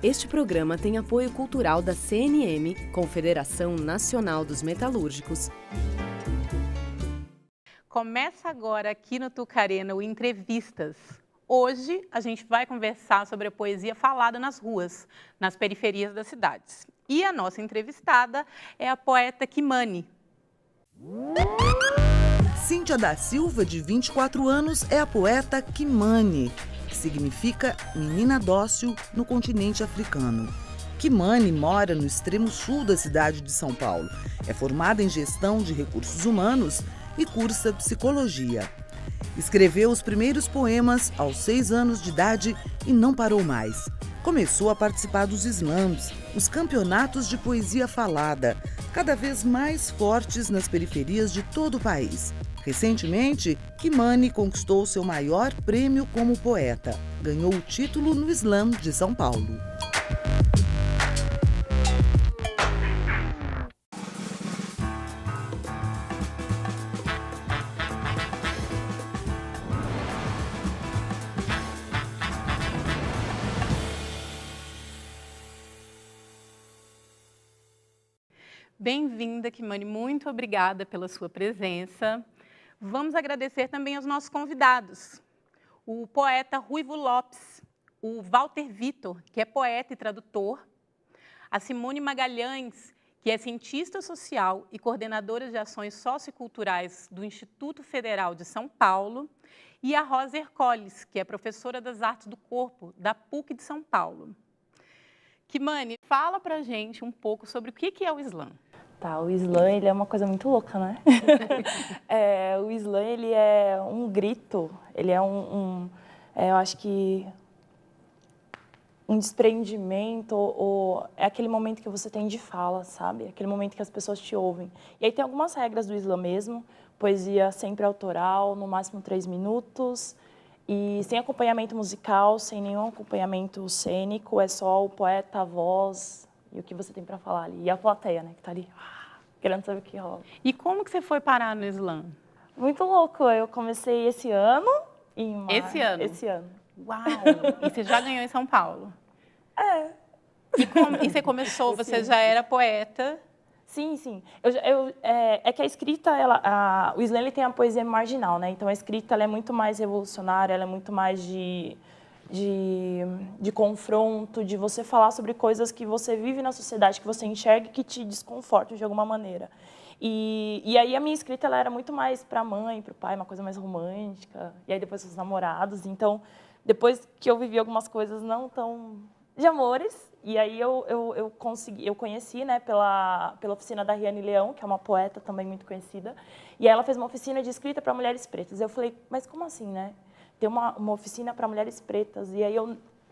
Este programa tem apoio cultural da CNM, Confederação Nacional dos Metalúrgicos. Começa agora aqui no Tucarena o Entrevistas. Hoje a gente vai conversar sobre a poesia falada nas ruas, nas periferias das cidades. E a nossa entrevistada é a poeta Kimani. Cíntia da Silva, de 24 anos, é a poeta Kimani, que significa menina dócil no continente africano. Kimani mora no extremo sul da cidade de São Paulo. É formada em gestão de recursos humanos e cursa psicologia. Escreveu os primeiros poemas aos 6 anos de idade e não parou mais. Começou a participar dos slams, os campeonatos de poesia falada, cada vez mais fortes nas periferias de todo o país. Recentemente, Kimani conquistou seu maior prêmio como poeta. Ganhou o título no Slam de São Paulo. Bem-vinda, Kimani. Muito obrigada pela sua presença. Vamos agradecer também aos nossos convidados. O poeta Ruivo Lopes, o Walter Vitor, que é poeta e tradutor, a Simone Magalhães, que é cientista social e coordenadora de ações socioculturais do Instituto Federal de São Paulo, e a Rosa Ercoles, que é professora das artes do corpo da PUC de São Paulo. Kimani, fala pra gente um pouco sobre o que é o slam. Tá, o slam, ele é uma coisa muito louca, né? O slam, ele é um grito, ele é eu acho que um desprendimento, ou é aquele momento que você tem de fala, sabe? Aquele momento que as pessoas te ouvem. E aí tem algumas regras do slam mesmo, poesia sempre autoral, no máximo 3 minutos, e sem acompanhamento musical, sem nenhum acompanhamento cênico, é só o poeta, a voz e o que você tem para falar ali. E a plateia, né, que tá ali, querendo saber o que rola. E como que você foi parar no slam? Muito louco, eu comecei esse ano. Esse ano? Esse ano. Uau! E você já ganhou em São Paulo? É. E você começou, você já era poeta? Sim, sim. É que a escrita, o slam ele tem a poesia marginal, né? Então a escrita ela é muito mais revolucionária, ela é muito mais de confronto, de você falar sobre coisas que você vive na sociedade, que você enxerga e que te desconfortam de alguma maneira. E aí a minha escrita ela era muito mais para a mãe, para o pai, uma coisa mais romântica, e aí depois os namorados. Então, depois que eu vivi algumas coisas não tão de amores, e aí eu conheci, né, pela oficina da Riane Leão, que é uma poeta também muito conhecida, e aí ela fez uma oficina de escrita para mulheres pretas. Eu falei, mas como assim, né? Ter uma oficina para mulheres pretas. E aí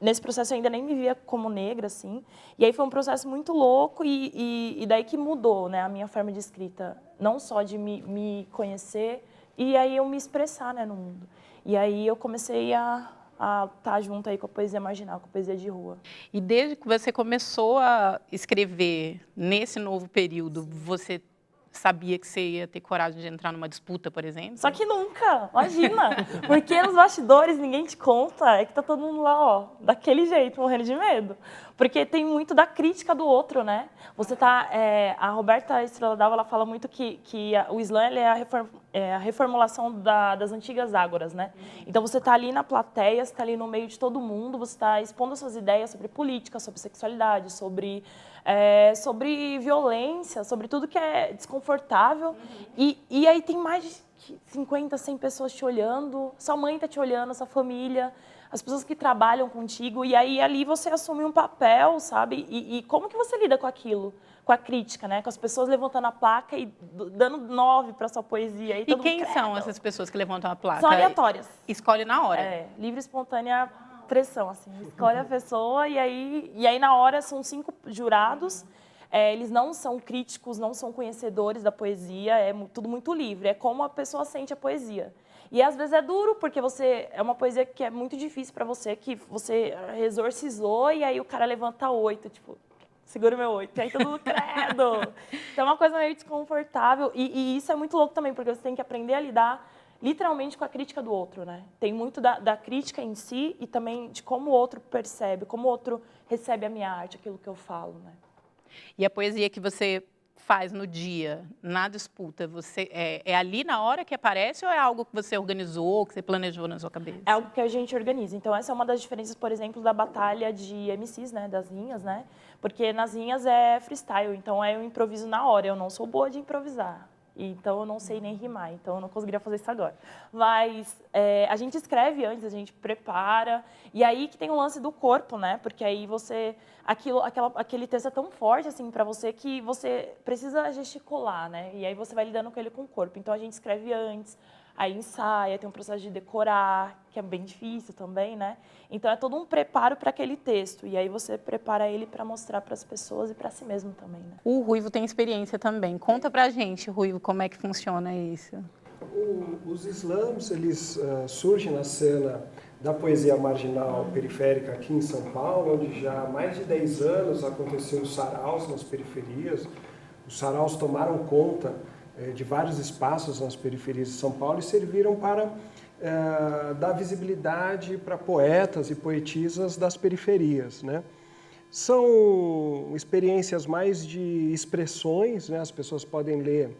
nesse processo eu ainda nem me via como negra, assim. E aí foi um processo muito louco e daí que mudou, né, a minha forma de escrita. Não só de me conhecer, e aí eu me expressar, né, no mundo. E aí eu comecei a estar junto aí com a poesia marginal, com a poesia de rua. E desde que você começou a escrever nesse novo período, você sabia que você ia ter coragem de entrar numa disputa, por exemplo? Só que nunca, imagina. Porque nos bastidores ninguém te conta, é que tá todo mundo lá, ó, daquele jeito, morrendo de medo. Porque tem muito da crítica do outro, né? Você tá, a Roberta Estrela Dalva, ela fala muito que o slam ele é a reformulação das antigas ágoras, né? Então você tá ali na plateia, você tá ali no meio de todo mundo, você tá expondo suas ideias sobre política, sobre sexualidade, sobre violência, sobre tudo que é desconfortável. E aí tem mais de 50, 100 pessoas te olhando, sua mãe está te olhando, sua família, as pessoas que trabalham contigo, e aí ali você assume um papel, sabe? E como que você lida com aquilo? Com a crítica, né? Com as pessoas levantando a placa e dando 9 para sua poesia. E quem são essas pessoas que levantam a placa? São aleatórias. Escolhe na hora? Livre, espontânea pressão, assim. Escolhe a pessoa e aí na hora são 5 jurados. Eles não são críticos, não são conhecedores da poesia, é tudo muito livre. É como a pessoa sente a poesia. E às vezes é duro, porque é uma poesia que é muito difícil para você, que você exorcizou e aí o cara levanta 8, tipo, segura o meu 8. E aí todo mundo, credo. Então é uma coisa meio desconfortável. E isso é muito louco também, porque você tem que aprender a lidar literalmente com a crítica do outro, né? Tem muito da crítica em si e também de como o outro percebe, como o outro recebe a minha arte, aquilo que eu falo, né? E a poesia que você faz no dia, na disputa, você é ali na hora que aparece ou é algo que você organizou, que você planejou na sua cabeça? É algo que a gente organiza. Então, essa é uma das diferenças, por exemplo, da batalha de MCs, né? Das rinhas, né? Porque nas rinhas é freestyle, então eu improviso na hora. Eu não sou boa de improvisar. Então, eu não sei nem rimar, então eu não conseguiria fazer isso agora. Mas a gente escreve antes, a gente prepara, e aí que tem o lance do corpo, né? Porque aí você... aquele texto é tão forte, assim, para você, que você precisa gesticular, né? E aí você vai lidando com ele com o corpo. Então, a gente escreve antes, aí ensaia, tem um processo de decorar, que é bem difícil também, né? Então, é todo um preparo para aquele texto. E aí você prepara ele para mostrar para as pessoas e para si mesmo também, né? O Ruivo tem experiência também. Conta pra gente, Ruivo, como é que funciona isso. Os slams, eles surgem na cena da poesia marginal periférica aqui em São Paulo, onde já há mais de 10 anos aconteciam os saraus nas periferias. Os saraus tomaram conta de vários espaços nas periferias de São Paulo e serviram para dar visibilidade para poetas e poetisas das periferias, né? São experiências mais de expressões, né? As pessoas podem ler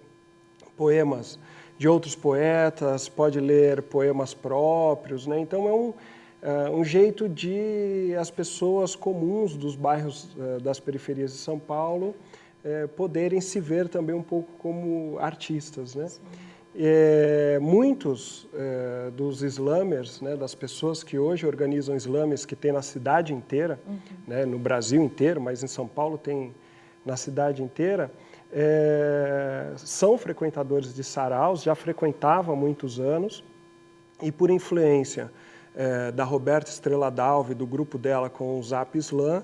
poemas de outros poetas, pode ler poemas próprios, né? Então é um jeito de as pessoas comuns dos bairros das periferias de São Paulo poderem se ver também um pouco como artistas, né? Muitos dos slamers, né, das pessoas que hoje organizam slams, que tem na cidade inteira, né, no Brasil inteiro, mas em São Paulo tem na cidade inteira, são frequentadores de saraus, já frequentavam há muitos anos, e por influência da Roberta Estrela Dalve, do grupo dela com o Zap Slam,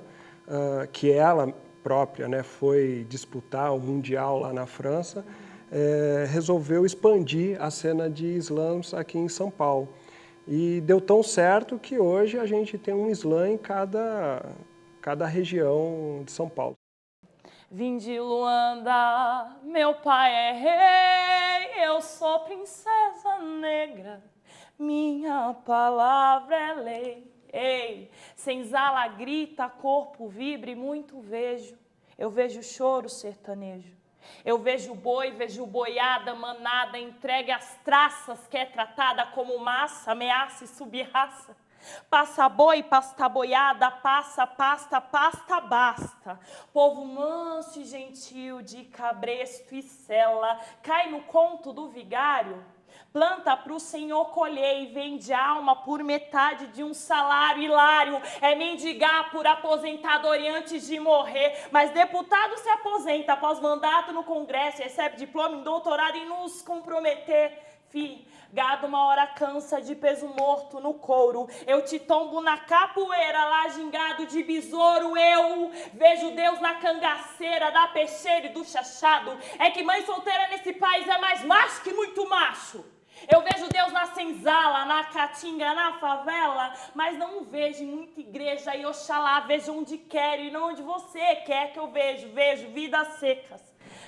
que ela própria, né, foi disputar o Mundial lá na França, resolveu expandir a cena de slams aqui em São Paulo. E deu tão certo que hoje a gente tem um slam em cada região de São Paulo. Vim de Luanda, meu pai é rei, eu sou princesa negra, minha palavra é lei. Ei, senzala grita, corpo vibra e muito vejo, eu vejo choro sertanejo. Eu vejo boi, vejo boiada, manada, entregue às traças, que é tratada como massa, ameaça e subraça. Passa boi, pasta boiada, passa, pasta, pasta, basta. Povo manso e gentil, de cabresto e sela, cai no conto do vigário. Planta pro Senhor colher e vende alma por metade de um salário hilário. É mendigar por aposentadoria antes de morrer. Mas deputado se aposenta após mandato no Congresso, recebe diploma em doutorado e nos comprometer. Gado uma hora cansa de peso morto no couro. Eu te tombo na capoeira, lá gingado de besouro. Eu vejo Deus na cangaceira, da peixeira e do chachado. É que mãe solteira nesse país é mais macho que muito macho. Eu vejo Deus na senzala, na caatinga, na favela, mas não vejo em muita igreja e Oxalá vejo onde quero e não onde você quer que eu vejo vidas secas.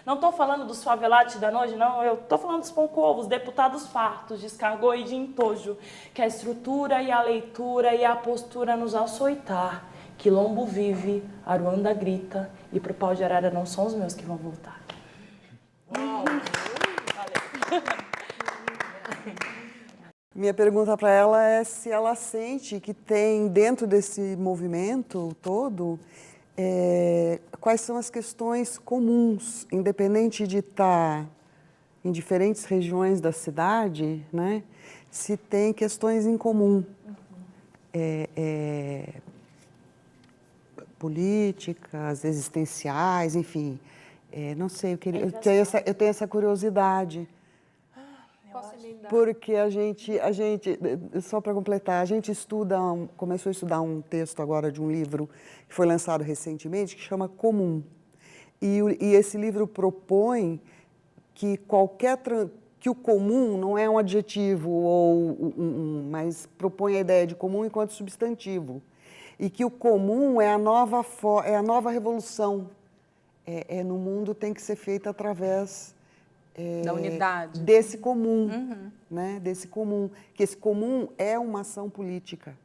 Não estou falando dos favelados da noite, não, eu estou falando dos poncovos, deputados fartos, descargou e de entojo, que a estrutura e a leitura e a postura nos açoitar. Quilombo vive, Aruanda grita e pro pau de arara não são os meus que vão voltar. Uau. Minha pergunta para ela é se ela sente que tem, dentro desse movimento todo, quais são as questões comuns, independente de estar em diferentes regiões da cidade, né? Se tem questões em comum, políticas, existenciais, enfim. Não sei, eu tenho essa curiosidade. Porque a gente, só para completar, a gente começou a estudar um texto agora de um livro que foi lançado recentemente, que chama Comum. E esse livro propõe que que o comum não é um adjetivo, mas propõe a ideia de comum enquanto substantivo. E que o comum é a nova revolução. No mundo tem que ser feita através Da unidade. desse comum, né? Desse comum, que esse comum é uma ação política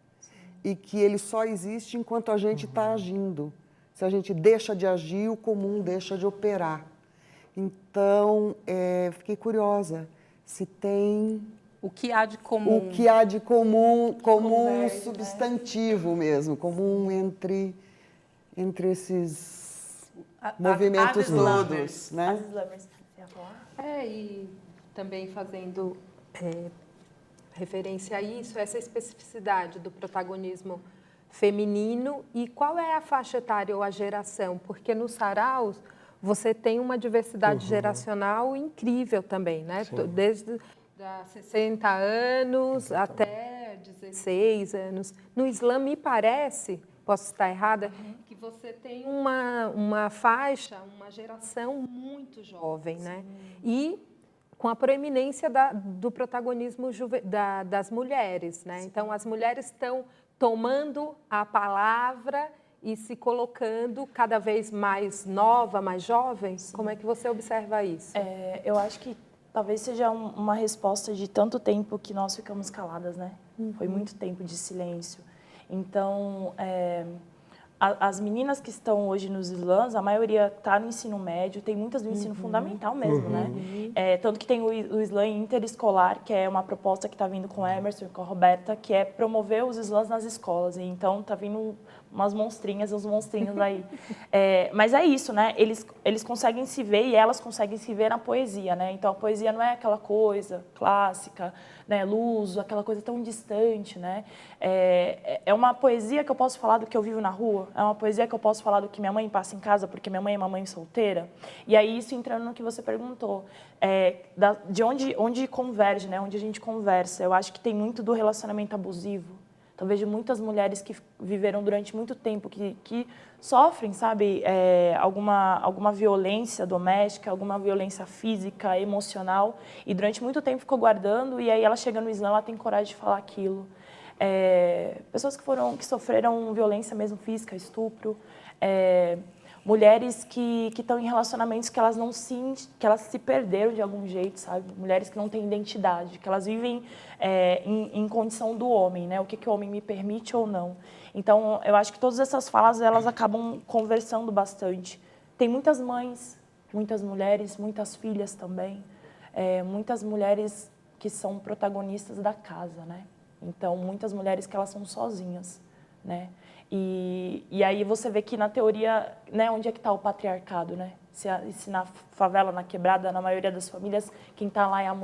e que ele só existe enquanto a gente está agindo. Se a gente deixa de agir, o comum deixa de operar. Então, fiquei curiosa se tem O que há de comum? o que há de comum, Converge, substantivo mesmo, comum entre esses movimentos as slammers. todos, né? As slammers, você ia falar? E também fazendo referência a isso, essa especificidade do protagonismo feminino e qual é a faixa etária ou a geração, porque nos saraus você tem uma diversidade geracional incrível também, né? Desde 60 anos até 16 anos. No Islã, me parece, posso estar errada, que você tem uma faixa, uma geração muito jovem, né? E com a proeminência do protagonismo das mulheres, né? Então, as mulheres estão tomando a palavra e se colocando cada vez mais nova, mais jovem. Como é que você observa isso? Eu acho que talvez seja uma resposta de tanto tempo que nós ficamos caladas, né? Foi muito tempo de silêncio. Então, as meninas que estão hoje nos slams, a maioria está no ensino médio, tem muitas no ensino fundamental mesmo, né? Tanto que tem o slam interescolar, que é uma proposta que está vindo com o Emerson e com a Roberta, que é promover os slams nas escolas. E então, está vindo umas monstrinhas, uns monstrinhos aí. Mas é isso, né? Eles conseguem se ver e elas conseguem se ver na poesia, né? Então, a poesia não é aquela coisa clássica, né, luso, aquela coisa tão distante, né? É uma poesia que eu posso falar do que eu vivo na rua, é uma poesia que eu posso falar do que minha mãe passa em casa, porque minha mãe é uma mãe solteira. E aí, isso entrando no que você perguntou, de onde converge, né? Onde a gente conversa. Eu acho que tem muito do relacionamento abusivo. Eu vejo muitas mulheres que viveram durante muito tempo, que sofrem, sabe, alguma violência doméstica, alguma violência física, emocional, e durante muito tempo ficou guardando, e aí ela chega no Islã, ela tem coragem de falar aquilo. Pessoas que sofreram violência mesmo física, estupro, mulheres que estão em relacionamentos que elas se perderam de algum jeito, sabe? Mulheres que não têm identidade, que elas vivem em condição do homem, né? O que o homem me permite ou não. Então, eu acho que todas essas falas, elas acabam conversando bastante. Tem muitas mães, muitas mulheres, muitas filhas também, muitas mulheres que são protagonistas da casa, né? Então, muitas mulheres que elas são sozinhas, né? E aí você vê que na teoria, né, onde é que está o patriarcado, né? Se na favela, na quebrada, na maioria das famílias, quem está lá é a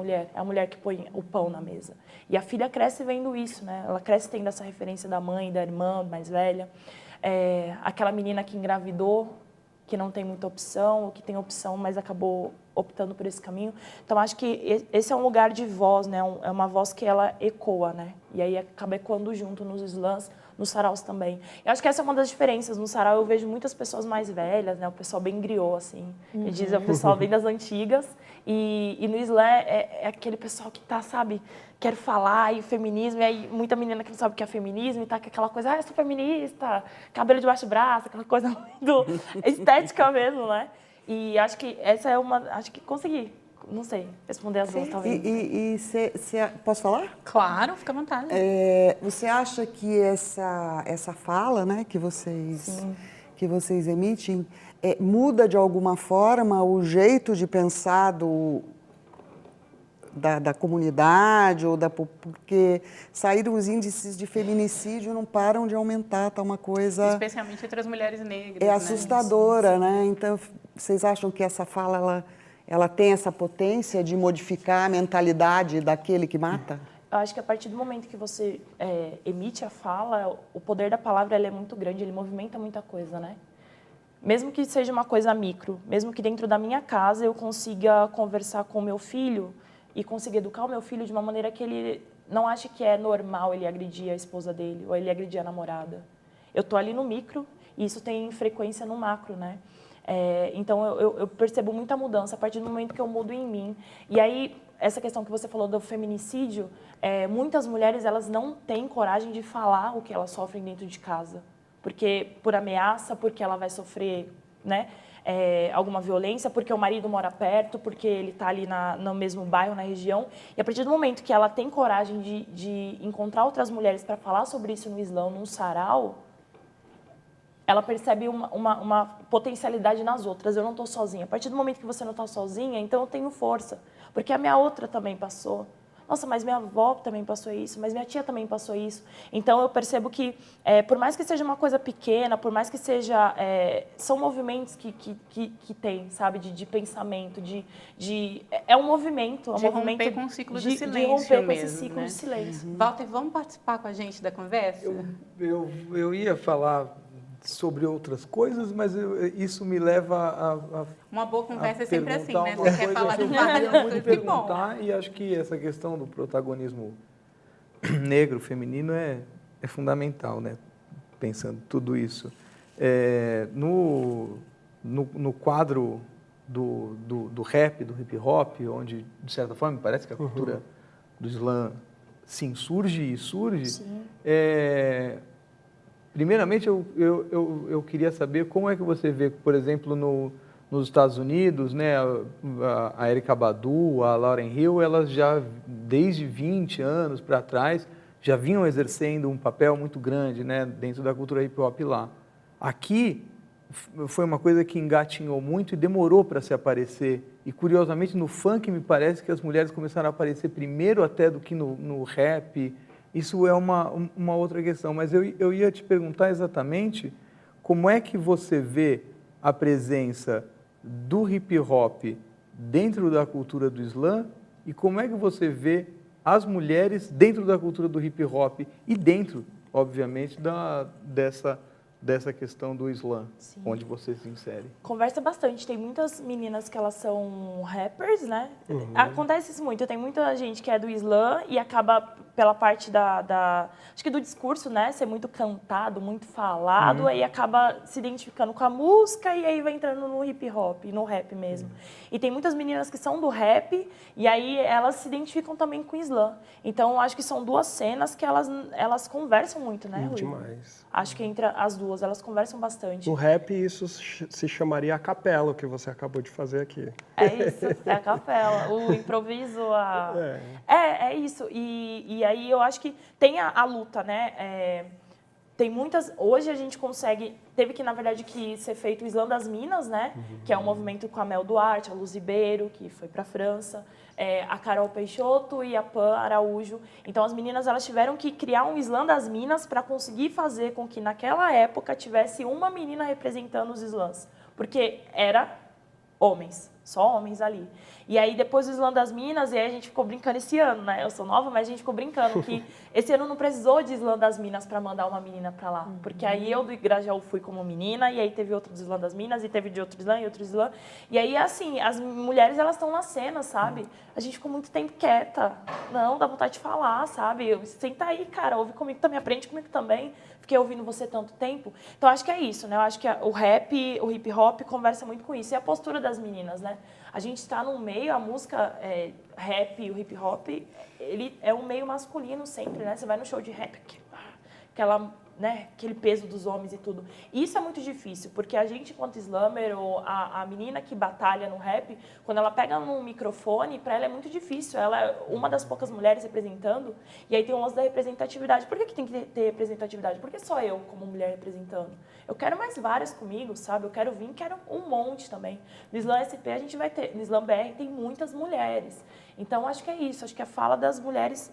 mulher que põe o pão na mesa. E a filha cresce vendo isso, né? Ela cresce tendo essa referência da mãe, da irmã mais velha, aquela menina que engravidou, que não tem muita opção, ou que tem opção, mas acabou optando por esse caminho. Então, acho que esse é um lugar de voz, né? É uma voz que ela ecoa, né? E aí acaba ecoando junto nos slams, nos saraus também. Eu acho que essa é uma das diferenças. No sarau eu vejo muitas pessoas mais velhas, né? O pessoal bem griot, assim. Diz, é o pessoal bem das antigas. E no slam é aquele pessoal que tá, sabe, quer falar, e feminismo, e aí muita menina que não sabe o que é feminismo, e tá com aquela coisa, eu sou feminista, cabelo debaixo do braço, aquela coisa muito estética mesmo, né? E acho que essa é acho que consegui, não sei, responder as duas, talvez. Posso falar? Claro, fica à vontade. Você acha que essa fala, né, que vocês emitem, muda de alguma forma o jeito de pensar da comunidade, porque saíram os índices de feminicídio, não param de aumentar, está uma coisa... Especialmente entre as mulheres negras, É assustadora, né? Então, vocês acham que essa fala, ela tem essa potência de modificar a mentalidade daquele que mata? Eu acho que a partir do momento que você emite a fala, o poder da palavra é muito grande, ele movimenta muita coisa, né? Mesmo que seja uma coisa micro, mesmo que dentro da minha casa eu consiga conversar com o meu filho e conseguir educar o meu filho de uma maneira que ele não ache que é normal ele agredir a esposa dele ou ele agredir a namorada. Eu estou ali no micro e isso tem frequência no macro, né? Então, eu percebo muita mudança a partir do momento que eu mudo em mim. E aí, essa questão que você falou do feminicídio, muitas mulheres elas não têm coragem de falar o que elas sofrem dentro de casa. Porque por ameaça, porque ela vai sofrer, né? alguma violência, porque o marido mora perto, porque ele está ali no mesmo bairro, na região. E a partir do momento que ela tem coragem de encontrar outras mulheres para falar sobre isso no Islã, num sarau, ela percebe uma potencialidade nas outras. Eu não estou sozinha. A partir do momento que você não está sozinha, então eu tenho força. Porque a minha outra também passou. Nossa, mas minha avó também passou isso, mas minha tia também passou isso. Então, eu percebo que, por mais que seja uma coisa pequena, por mais que seja... são movimentos que tem, sabe? De pensamento, é um movimento. É um de movimento romper com um ciclo de silêncio de romper mesmo, com esse ciclo né? de silêncio. Walter, vamos participar com a gente da conversa? Eu ia falar sobre outras coisas, mas isso me leva a Uma boa conversa é sempre assim, né? Uma Você quer coisa falar que de eu queria várias muito coisas, que bom. perguntar, e acho que essa questão do protagonismo negro, feminino, é fundamental, né? Pensando tudo isso. No quadro do rap, do hip hop, onde, de certa forma, me parece que a cultura do Islã se insurge e surge. Sim. Primeiramente, eu queria saber como é que você vê, por exemplo, nos Estados Unidos, né, a Erykah Badu, a Lauryn Hill, elas já, desde 20 anos para trás, já vinham exercendo um papel muito grande, né, dentro da cultura hip-hop lá. Aqui, foi uma coisa que engatinhou muito e demorou para se aparecer. E, curiosamente, no funk, me parece que as mulheres começaram a aparecer primeiro até do que no rap. Isso é uma outra questão, mas eu ia te perguntar exatamente como é que você vê a presença do hip-hop dentro da cultura do Islã e como é que você vê as mulheres dentro da cultura do hip-hop e dentro, obviamente, dessa questão do Islã, Sim. onde você se insere. Conversa bastante. Tem muitas meninas que elas são rappers, né? Acontece isso muito. Tem muita gente que é do Islã e acaba pela parte acho que do discurso, né? Ser muito cantado, muito falado, aí acaba se identificando com a música e aí vai entrando no hip hop, no rap mesmo. E tem muitas meninas que são do rap e aí elas se identificam também com o Islã. Então, acho que são duas cenas que elas conversam muito, né, Rui? Demais. Acho que entre as duas, elas conversam bastante. No rap, isso se chamaria a capela, o que você acabou de fazer aqui. É isso, é a capela, o improviso, É isso. E aí eu acho que tem a luta, né? Tem muitas... Hoje a gente consegue... Teve que, na verdade, que ser feito o Islã das Minas, né? Que é um movimento com a Mel Duarte, a Luz Ribeiro, que foi para a França, a Carol Peixoto e a Pan Araújo. Então, as meninas elas tiveram que criar um Islã das Minas para conseguir fazer com que, naquela época, tivesse uma menina representando os Islãs. Porque era homens, só homens ali. E aí, depois do Islã das Minas, e aí a gente ficou brincando esse ano, né? Eu sou nova, mas a gente ficou brincando que esse ano não precisou de Islã das Minas para mandar uma menina para lá. Porque aí eu do Igrajaú fui como menina, e aí teve outro do Islã das Minas, e teve de outro Islã e outro Islã. E aí, assim, as mulheres, elas estão na cena, sabe? A gente ficou muito tempo quieta. Não, dá vontade de falar, sabe? Senta aí, cara, ouve comigo também, aprende comigo também. Fiquei ouvindo você tanto tempo. Então, acho que é isso, né? Eu acho que o rap, o hip hop conversa muito com isso. E a postura das meninas, né? A gente está num meio, a música rap, o hip hop, ele é um meio masculino sempre, né? Você vai no show de rap, aquele peso dos homens e tudo. E isso é muito difícil, porque a gente, enquanto slammer, ou a menina que batalha no rap, quando ela pega no microfone, para ela é muito difícil. Ela é uma das poucas mulheres representando, e aí tem o lance da representatividade. Por que tem que ter representatividade? Por que só eu, como mulher, representando? Eu quero mais várias comigo, sabe? Eu quero um monte também. No Slam SP a gente vai ter, no Slam BR tem muitas mulheres. Então, acho que é isso. Acho que a fala das mulheres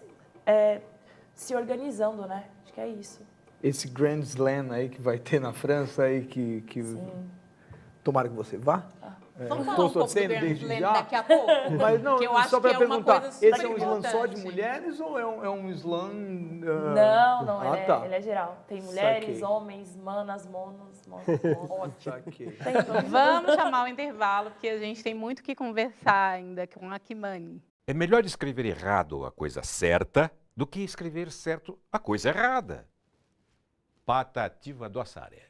se organizando, né? Acho que é isso. Esse Grand Slam aí que vai ter na França aí que tomara que você vá. Vamos falar um pouco do Grand Slam daqui a pouco? Mas não, que eu acho só para perguntar, coisa esse é um slam importante. só de mulheres ou é um slam... Não, tá. ele é geral. Tem mulheres, Saquei. homens, manas, monos. Saquei. Vamos chamar o intervalo, porque a gente tem muito que conversar ainda com a Kimani. É melhor escrever errado a coisa certa do que escrever certo a coisa errada. Patativa do Assaré.